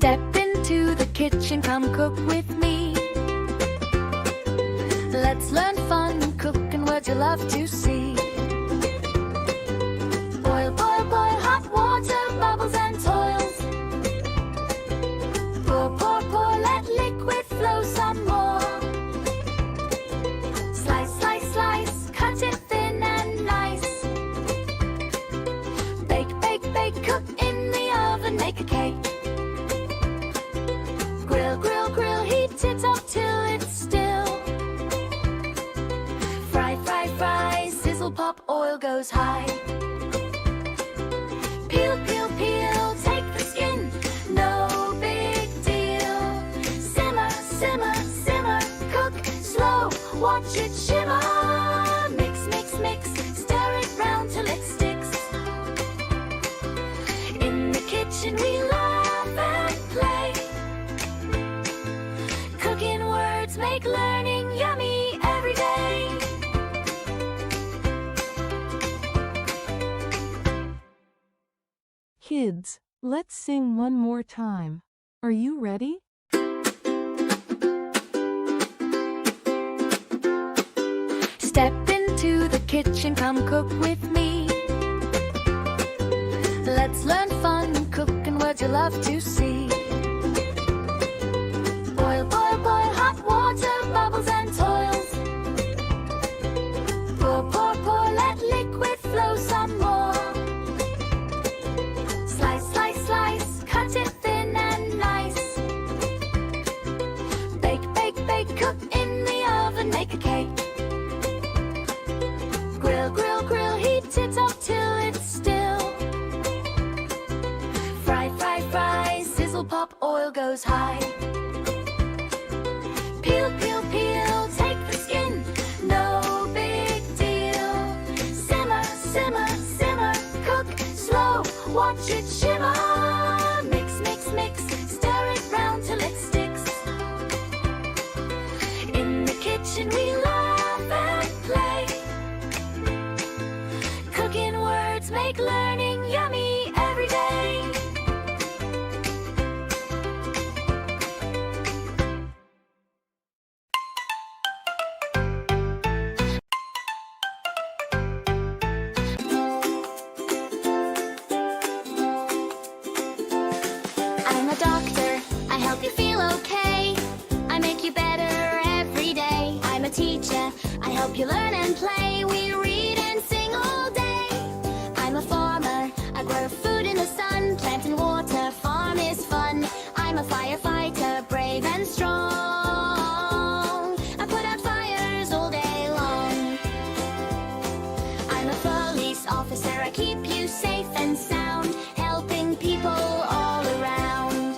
Step into the kitchen, come cook with me. Let's learn fun cooking words you love to see. Boil, boil, boil, hot water, bubbles and toils. Pour, pour, pour, let liquid flow some more. Slice, slice, slice, cut it thin and nice. Bake, bake, bake, cook in the oven, make a cake. Grill, grill, grill, heat it up till it's still. Fry, fry, fry, sizzle, pop, oil goes high. Peel, peel, peel, take the skin, no big deal. Simmer, simmer, simmer, cook slow, watch it shimmer. Mix, mix, mix, stir it round till it sticks. In the kitchen we laugh and play. Cooking words make learning yummy every day. Kids, let's sing one more time. Are you ready? Step into the kitchen, come cook with me. Let's learn fun cooking words you love to see. Boil, boil, boil, hot water, bubbles and toils. Pour, pour, pour, let liquid flow some more. Slice, slice, slice, cut it thin and nice. Bake, bake, bake, cook in the oven, make a cake. Grill, grill, grill, heat it up till it's still. Fry, fry, fry, sizzle, pop, oil goes high. Peel, peel, peel, take the skin, no big deal. Simmer, simmer, simmer, cook slow, watch it shimmer. Mix, mix, mix, stir it round till it sticks. In the kitchen we laugh and play. Cooking words make learning yummy every day. I'm a doctor, I help you feel okay. I make you better every day. I'm a teacher, I help you learn and play. We read and sing all day. I'm a farmer, I grow food in the sun. Plant and water, farm is fun. I'm a firefighter, brave and strong. I put out fires all day long. I'm a police officer, I keep you safe and sound, helping people all around.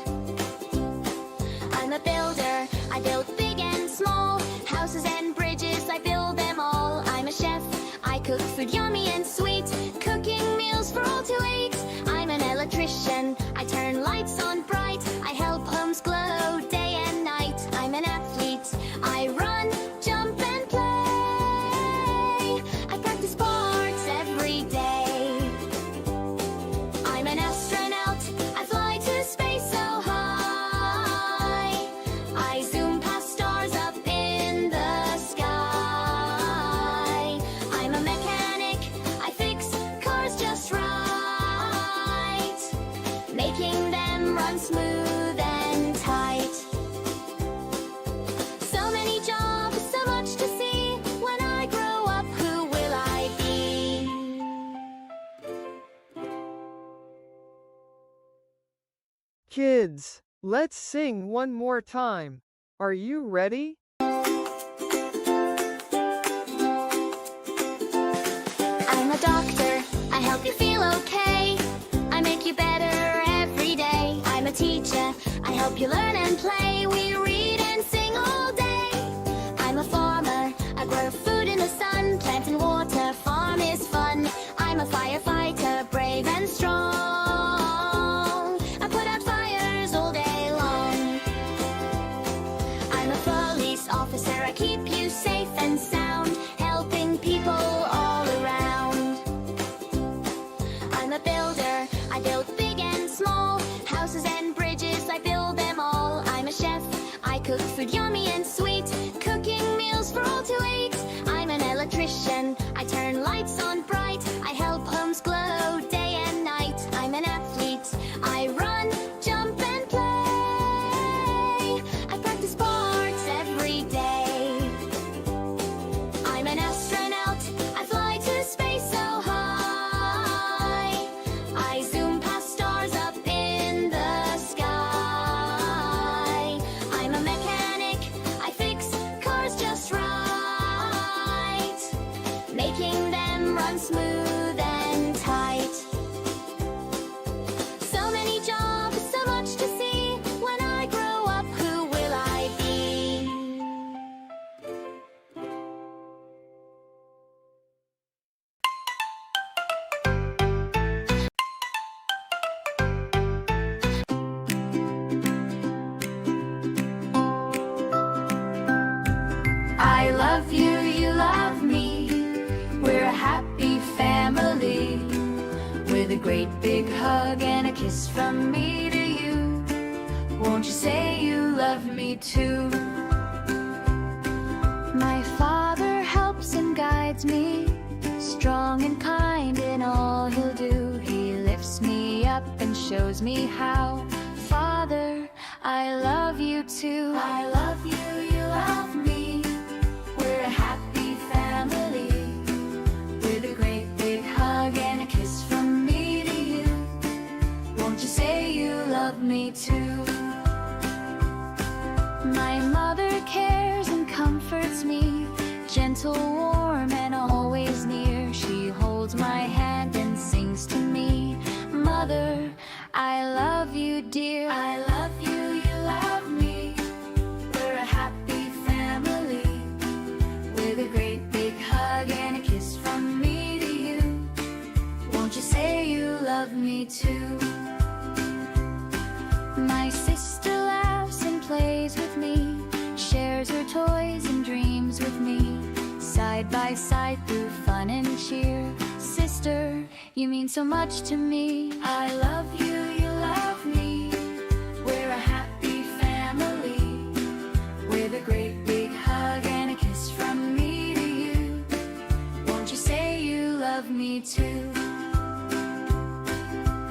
I'm a builder, I build big and small, houses and bridges, I build them all. I'm a chef, I cook food yummy and sweet, cooking meals for all to eat. I'm an electrician, I turn lights on bright, I help homes glow day and night. I'm an athlete, I run, jump and play. I practice sports every day. I'm an astronaut, I fly to space so high. I zoom past stars up in the sky. I'm a mechanic, I fix cars just right, making them run smooth and tight. So many jobs, so much to see. When I grow up, who will I be? Kids, let's sing one more time. Are you ready? I'm a doctor, I help you feel okay. I make you better every day. I'm a teacher, I help you learn and play. We read and sing all day. I'm a farmer, I grow food in the sun. Plant and water, farm is fun. I'm a firefighter, brave and strong. I put out fires all day long. I'm a police officer, I keep you safe and sound, helping people all around. I'm a builder, I build big and small, houses and bridges, I build food yummy and sweet, cooking meals for all to eat. I'm an electrician, I turn lights on bright, I help homes glow day and night. I'm an athlete, I run, jump and play, I practice sports every day. I'm an astronaut, I fly to space so high, I zoom past stars up in the sky. I'm a mechanic, I fix cars just right, making them run smooth and tight. So many jobs, so much to see. When I grow up, who will I be? I love you, you love me. We're a happy family, with a great big hug and a kiss from me to you. Won't you say you love me too? My father helps and guides me, strong and kind in all he'll do. He lifts me up and shows me how. Father, I love you too. I love you, you love me. We're a happy family, with a great big hug and a kiss from me to you. Won't you say you love me too? My mother cares and comforts me, gentle, warm, and always near. She holds my hand and sings to me. Mother, I love you, dear. I love you, you love me. We're a happy family, with a great big hug and a kiss from me to you. Won't you say you love me too? My sister laughs and plays with me, shares her toys and dreams with me, side by side through fun and cheer. Sister, you mean so much to me. I love you, you love me. We're a happy family, with a great big hug and a kiss from me to you. Won't you say you love me too?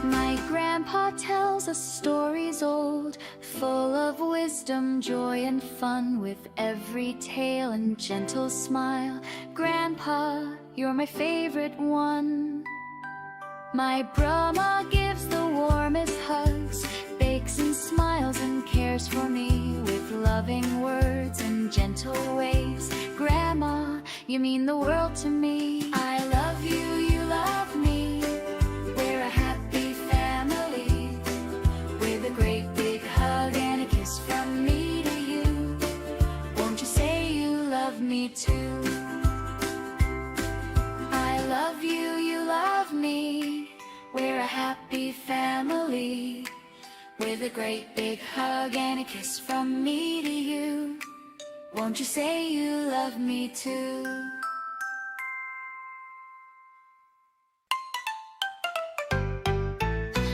My grandpa tells us stories old, full of wisdom, joy, and fun, with every tale and gentle smile. Grandpa, you're my favorite one. My Brahma gives the warmest hugs, bakes and smiles and cares for me, with loving words and gentle ways. Grandma, you mean the world to me. I love you, you love me. We're a happy family, with a great big hug and a kiss from me to you. Won't you say you love me too? I love you, you love me. We're a happy family, with a great big hug and a kiss from me to you. Won't you say you love me too?